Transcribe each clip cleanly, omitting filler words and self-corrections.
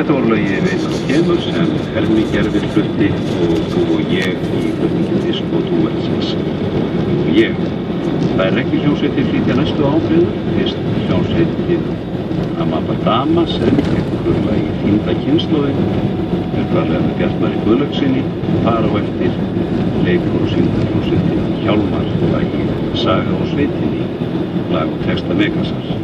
Þetta voru lögin Veit þú kemur sem Helmi Gerfir flutti og þú og ég í flutningi diskódúetsins. Og ég. Það er ekki hljómsveitir flytja næstu ábyrður, fyrst hljómsveitir Amadama sem tekur lagið Týnda kynslóðin, upphaflega með Bjartmari Guðlaugsinni, þar á eftir leikur og syngur hljómsveitin Hjálmar lagið Saga og sveitinni, lag og texta Megasar.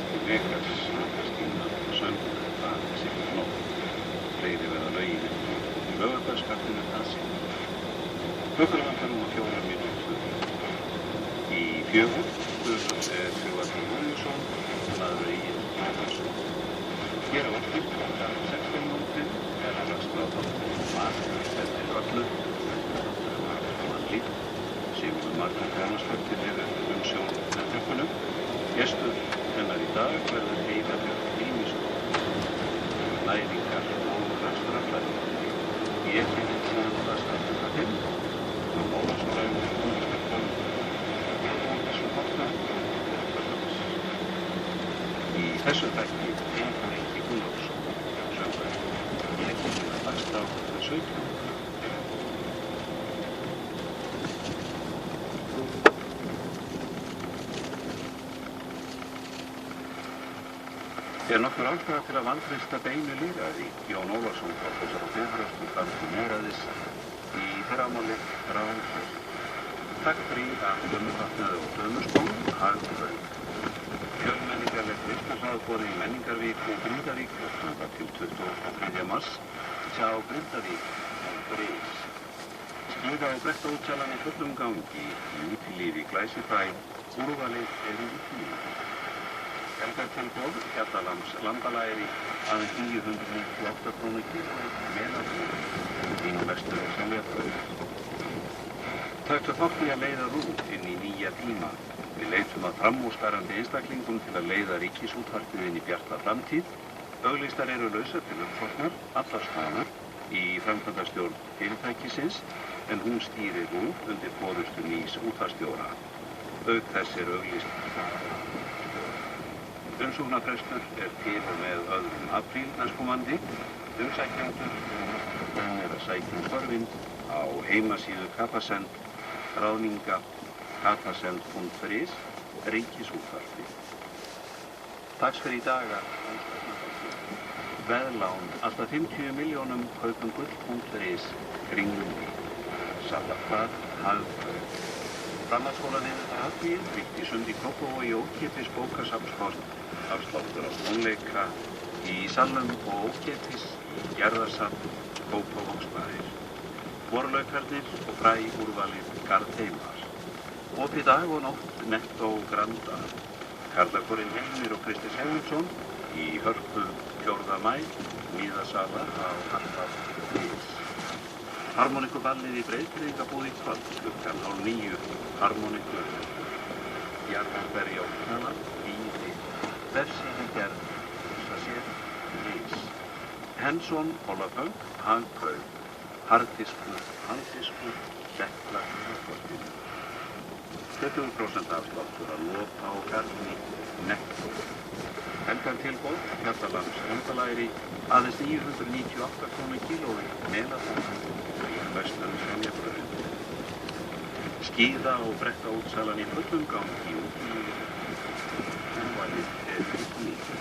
til Vegas, Stína, söng, það sigur nótt. Fleiri verða lögin eftir Laugardalsskaftinu það sinn. Klukkan vantar nú 4 mínútur. Í 4 Guðlöf Sigvaldi Guðjónsson, maður Egill Jóhannsson. Hér á eftir klukkan 16 mínútur dagskrá Margrét eftir öllu, mannlíf. Sigurður Margrét Jóhannsdóttir hefur umsjón með trukkunum. Gestur hennar í dag verður Heiða Björk Grímsdóttir, næringar og rekstrarfræði. Ég heiti Sigurður Stafnir og Ólarsfræði Ungstefnum og þessum hóttum. Í þessu þætti Einar Ingi Gunnlaugsson, söngvari. Ég heiti dagskrá 17. Er nokkur ástæða til að vantreysta beinu lýðræði. Jón Ólafsson, prófessor á Bifröst og Karl Meðræðis í fyrramáli ráðsins. Takk frí af dömufatnaði og dömusbón, hagfræði. Fjölmenningarlegt veisluhlaðboð í Menningarvík og Grindavík þangað til 23. mars. Sjá Grindavík.is. Skíða og brettaútsalan í fullum gangi í útilífi Glæsibæ. Úrvalið í útilífi. Helgartilboð Hjallalambs lambalæri aðeins 998 krónu kílói meðalbúi í vestur og Seljabraut. Taktu þátt í að leiða RÚV inn í nýja tíma. Við leitum að framúrskarandi einstaklingum til að leiða ríkisútvarpið inn í bjarta framtíð. Auglýstar eru lausar til uppfórnar, allar staðar í framkvæmdastjórn fyrirtækisins, en hún stýrir RÚV undir forystu nýs útvarpsstjóra. Auk þess auglýst umsóknarfrestur til og með 2. apríl næstkomandi. Umsækjendur að sækja störfin á heimasíðu Capacent, ráðninga capacent.is, ríkisútvarpi. Taxfree dagar, veðlán, alltaf 50 milljónum, kaupum gull.is, kringlumvík, salafað, hagfræði. Framhaldsskólanefndar Hafnir, Ríkisund í Kópavogi, ókeypis bókasafnskost, afsláttur á tónleika í salnum og ókeypis í Gerðarsafn, Kópavogsbæir. Vorlaukarnir og fræ úrvalið Garðheimar. Opið dag og nótt Nettó Granda. Karlakorinn Heimir og Kristis Helmundsson í Hörpu 4. maí, miðasala á Harpa.is. Harmonikuballið í Breiðfirðingabúð í kvöld, klukkan 8:30, harmonikur, Jarðarberg Jóknala, Víði, vefsíðu gerð, sér, Rís. Hensson, Hólaföng, Hagkaup, Harðdiskur, Handiskur, Deklar, Hörkvöldinu. 20% afsláttur að lota og garni, Nettó. Helgartilboð, Hjallalambs lambalæri, aðeins 998 krónu kílói, meðalbúi í vestur og Seljabraut. Skíða og brettaútsalan í fullum gangi í útilífi. Úrvalið útilífi.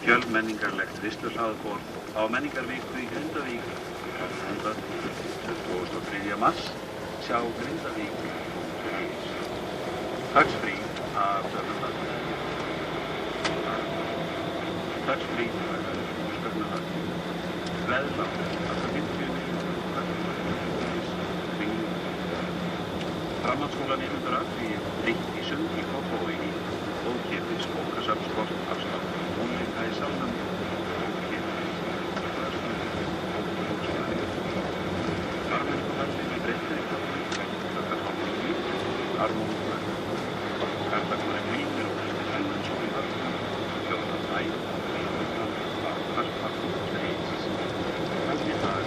Fjölmenningarlegt veisluhlaðborð á Menningarvíku í Grindavík þangað til 23. mars. Sjá Grindavík.is. Taxfree af dömufatnaði. Taxfree dagar, úrskurðarhagfræði. Veðlán, alltaf 50 milljónum, kaupum.is, kringlumvík. Framhaldsskólanefndar Hafnir, Ríkisund í Kópavogi, ókeypis bókasafnskost, afsláttur á tónleika í salnum, ókeypis Kópavogsbæir. Harmonikuballið í Breiðfirðingabúð, klukkan 8:30, harmonikur, Karlakorinn Heimir og Kristis Helmundsson í Hörpu 4. maí, á Harpa.is. Þessi dag,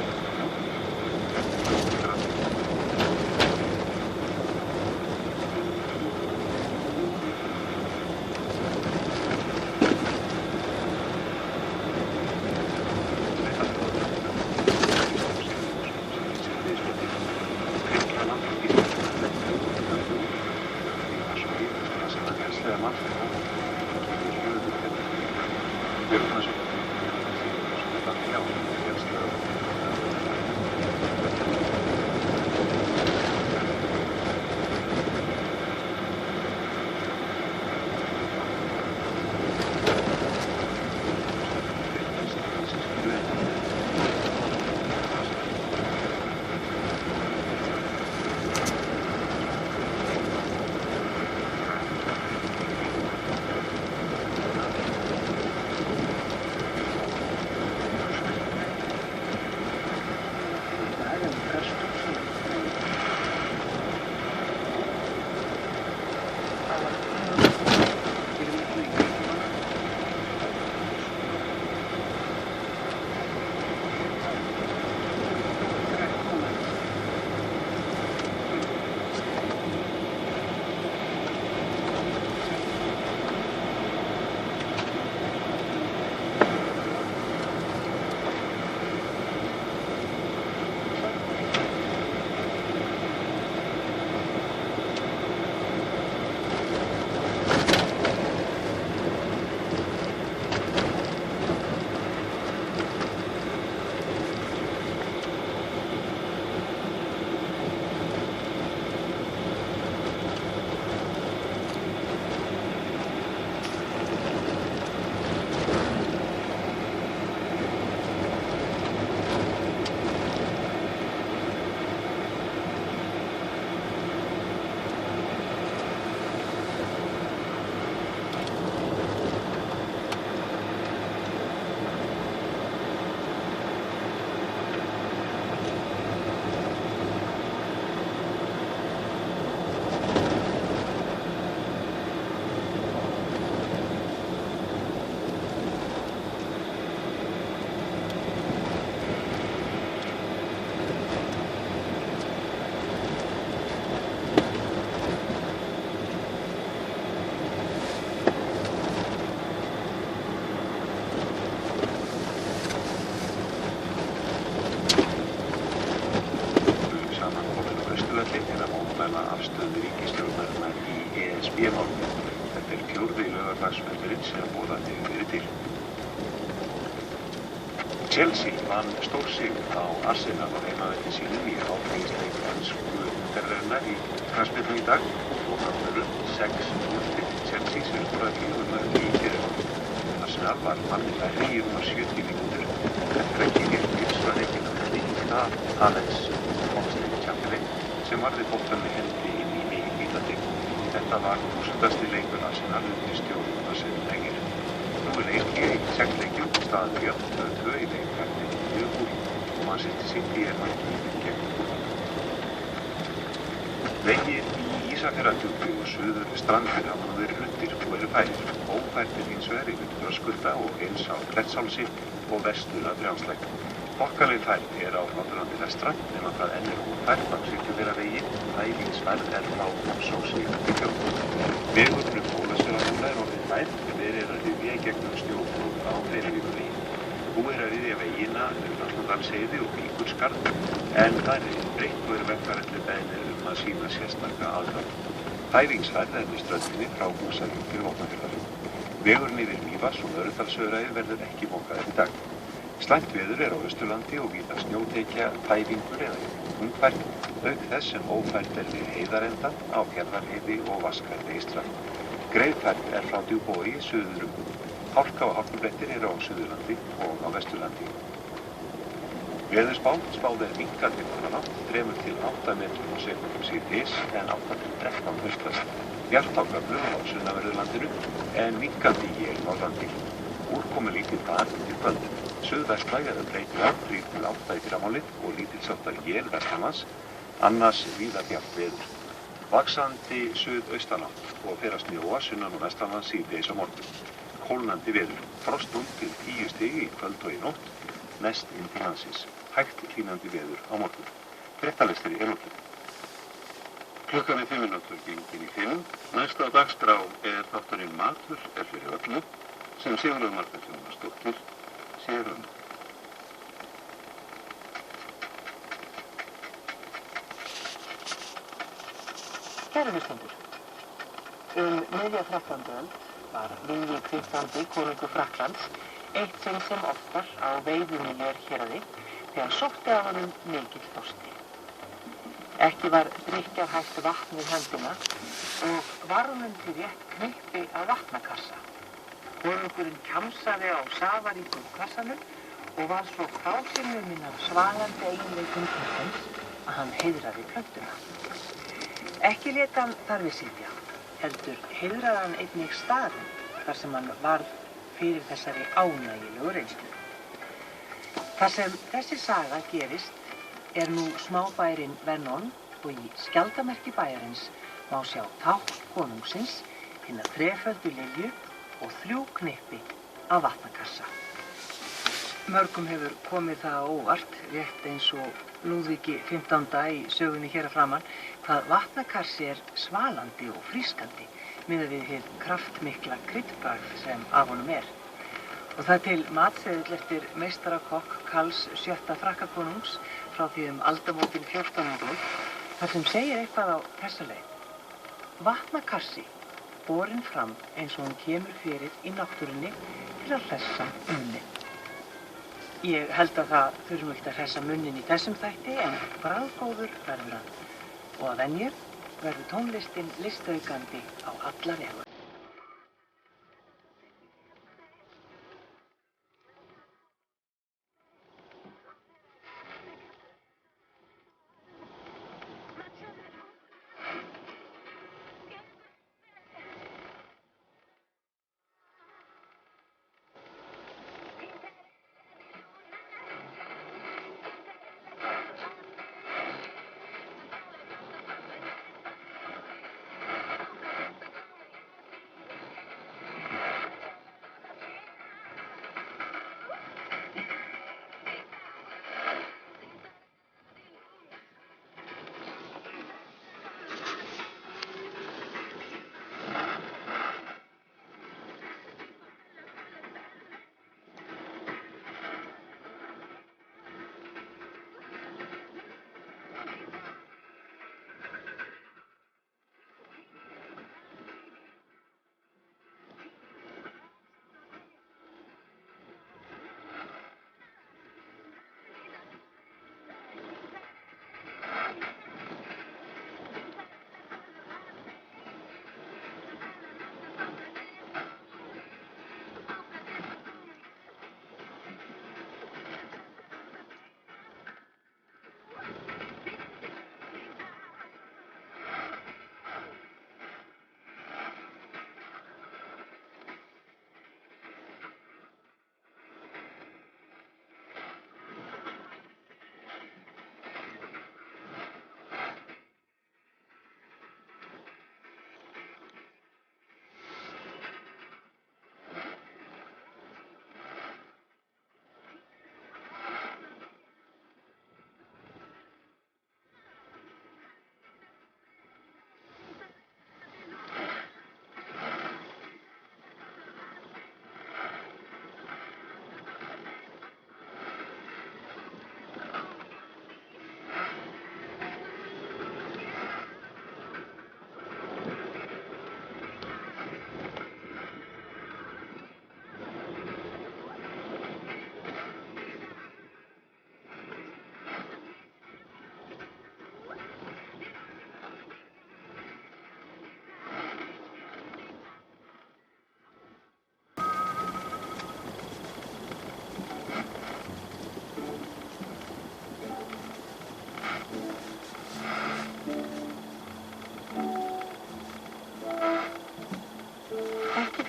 B-málmi. Þetta fjórði laugardagsvöllurinn sem boðandi hefur verið til. Chelsea vann stórsigur á Arsenal á heimavelli sínum í áfengisleik ensku umferðarinnar í knattspyrnu í dag og það voru 6-0 fyrir Chelsea sem skoraði 4 mörk í fyrri hálfleik. Arsenal var manni færri í rúmar 70 mínútur eftir að Kylian Phillips var rekinn af hendi af Alex Oxlade-Chamberlain sem varði boltann með hendi inn í eigin vítateig. Þetta var 1000. leikur Arsenal undir stjórn Arsène Wenger. Nú leikið í 6 leikjum staðið jöfn 2-2 í leikferðinni Liverpool og Manchester City mættur gegn Fulham. Vegir í Ísafjarðardjúpi og suður Strandir hafa nú verið ruddir og eru færir. Ófært hins vegar yfir Þröskulda og eins á Klettshálsi og vestur að Brjánslæk. Þokkaleg færð á Norðurlandi vestra nema það enn ófært á Siglufjarðarvegi, æfingsfærð á Hofsósi í Fljótum. Vegurinn Ólafsfjarðarhóla orðinn fær, verið að ryðja í gegnum snjóflóð á Breiðavíkurvegi. Búið að ryðja vegina Hrafnadalsheiði og Víkurskarð, en það breytt og vegfarendur beðnir að sýna sérstaka aðgang. Æfingsfærð við ströndinni frá Húsavík til Vopnafjarðar. Vegurinn yfir Mývatns og Vörðudalsöræfi verður ekki mokaður í dag. Slæmt veður á Austurlandi og víða snjóþekja, þæfingur eða þungfært, auk þess sem ófært við Heiðarenda á Fjarðarheiði og Vatnsskarði eystra. Greiðfært frá Djúpavogi suður hálka og hálkublettir á Suðurlandi og á Vesturlandi. Veðurspá spáð minnkandi norðanátt 3 til 8 metrum á sekúndum síðdegis en 8 til 13 austast. Bjart á köflum á sunnanverðu en minnkandi él norðan til. Úrkomulítið þar til kvöld. Suðvestlæg breytilega 3 til 8 í fyrramálið og lítilsháttar él vestanlands, annars víða bjart veður. Vaxandi suðaustanátt og fer að snjóa sunnan og vestanlands síðdegis á morgun. Kólnandi veður, frost 0 til 10 stig í kvöld og í nótt, mest inn til landsins. Hægt hlýnandi veður á morgun. Fréttalestri lokið. Klukkan 5 minútur gengin í 5. Næsta dagskrá þátturinn Matur fyrir öllu sem Sigurður Margrét Jónasdóttir sér um. Kæru hlustendur, miðja 13. öld var Vígi Kristjándi, konungur Frakklands, eitt sinn sem oftar á veiðimiljar héraði þegar sótti af honum mikill þorsti. Ekki var drykkjarhæft vatn við höndina og var honum til rétt knippi af vatnakassa. Konungurinn kjamsaði á safaríkum kassanum og var svo frásynuminn af svalandi eiginleikum kassans að hann heiðraði plöntuna. Ekki lét hann þar við sitja, heldur heiðraði hann einnig staðinn þar sem hann varð fyrir þessari ánægilegu reynslu. Þar sem þessi saga gerist nú smábærinn Vernon og í skjaldarmerki bæjarins má sjá tákn konungsins, hina þreföldu lilju og 3 knippi af vatnakassa. Mörgum hefur komið það á óvart, rétt eins og Lúðvíki 15. í sögunni hér að framan, hvað vatnakassi svalandi og frískandi miðað við hið kraftmikla kryddbragð sem af honum Og það til matseðill eftir meistarakokk Karls 7. Frakkakonungs frá því aldamótin 1400, þar sem segir eitthvað á þessa leið. Vatnakassi, borinn fram eins og hún kemur fyrir í náttúrunni til að hressa munnin. Ég held að það þurfum ekki að hressa munnin í þessum þætti, en bragðgóður verður hann. Og að venju verður tónlistin listaukandi á alla vegu.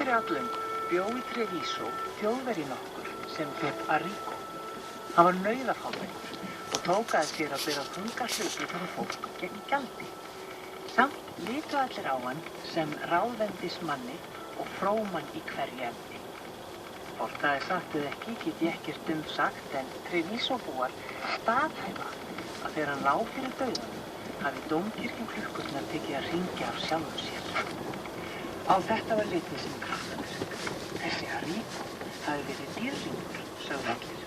fyrir alllöngu bjó í Treviso Þjóðverji nokkur sem hét Arrigo. Hann var nauðafámenningur og tók að sér að bera þunga hluti fyrir fólk gegn gjaldi. Samt litu allir á hann sem ráðvendismanni og fróman í hverju efni. Hvort það satt eða ekki get ég ekkert sagt en Treviso-búar staðhæfa að þegar hann lá fyrir dauðanum hafi dómkirkjuklukkurnar tekið að hringja af sjálfum sér. Á þetta var litið sem kraftaverk. Þessi Arrigo hafi verið dýrringur, sögðu allir.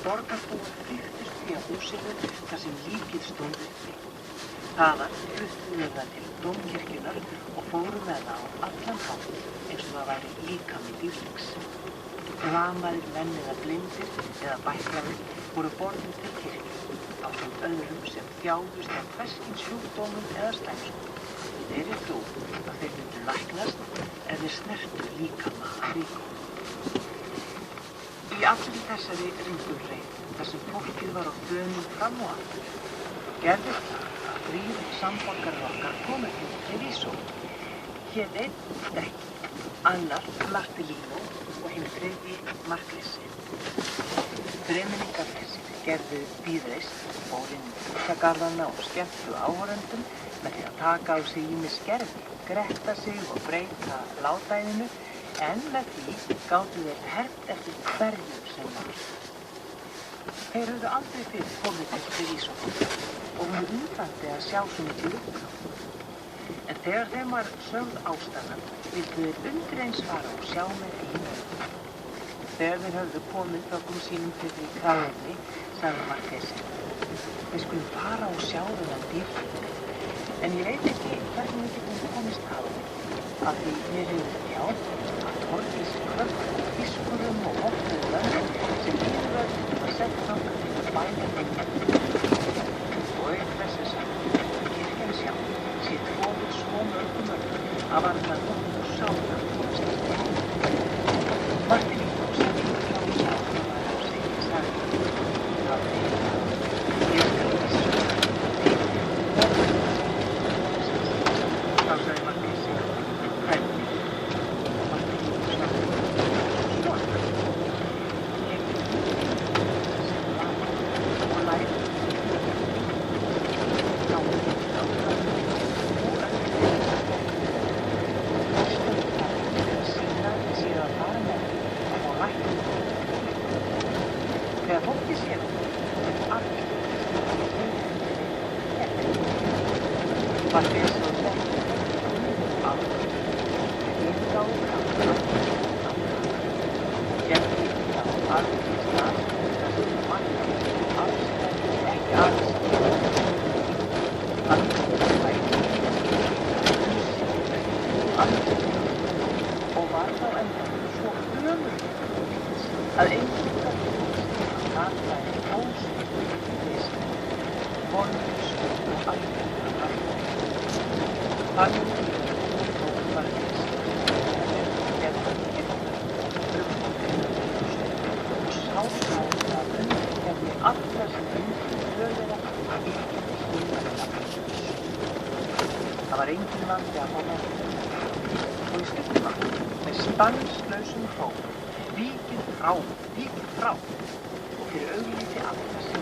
Borgarbúar flýktust því að húsinu þar sem líkið stóð uppi. Þaðan fluttuðu það til dómkirkjunnar og fóru með það á allan hátt eins og það væri líkami dýrlings. Lamaðir menn eða blindir eða bæklaðir voru borðin til kirkju á þeim öðrum sem þjáðust af hvers kyns sjúkdómum eða slæmskum. Þeirri trú að þeir myndu læknast ef þeir snertu líkama Arrigo. Í allri þessari ringulreið, þar sem fólkið var á bönum fram og aftur, gerðist það að 3 samborgarar okkar komu til Treviso. Hét einn Dekki, annar Martellino og hinn 3. Marquesi. Þremenningar þessir gerðu bíðreist, fóru inn í húsagarðana og skemmtu áhorfendum með því að taka á sig ýmis gervi, gretta sig og breyta látæðinu, en með því gátu þeir hert eftir hverju sem var. Þeir höfðu aldrei fyrir komið til Treviso og voru undrandi að sjá svo mikið uppnátt. En þegar þeim var sögð ástæðan, vildu þeir undireins fara og sjá með eigin augum. Þegar þeir höfðu komið þökkum sínum fyrir í kraðinni, sagði Marquesi: "Við skulum fara og sjá þennan dýrling. En ég veit ekki hvernig við getum komist að því, af því mér hefur tjáð að Torgis krökk, fiskurum og hoppuðu löndum sem yfirvöld var sett þangað til að bæla þeim. Og auk þess að kirkjan sjálf sé tróðið svo mörgum að varla nokkuð sálar komast að því. Martellino sem frá sálar var á sig sagði: "Það ég skal vissu Þá sagði Marquesi: "Hvernig?" Martellino sagði: "Svona. Ég sem lama og læri þá á það og síðan fara með að fá læknum. Þegar fólkið sér allir var þess og þetta allt ynda og krafta gerði á allir stað þar sem margt alls ekki alls og var þá endanum svo ömurlegur að enginn gat komist að það væri ósviptur list, vonlaus og algjörlega alveg. Þannig tók Marquesi gerði og sásaði að undirgerði alla sem undir þjóðverða að ekki Það var enginn vandi að fá með og í stuttum með stanslausum hróp: "Víkið frá! Víkið frá!" og fyrir augliti allra sem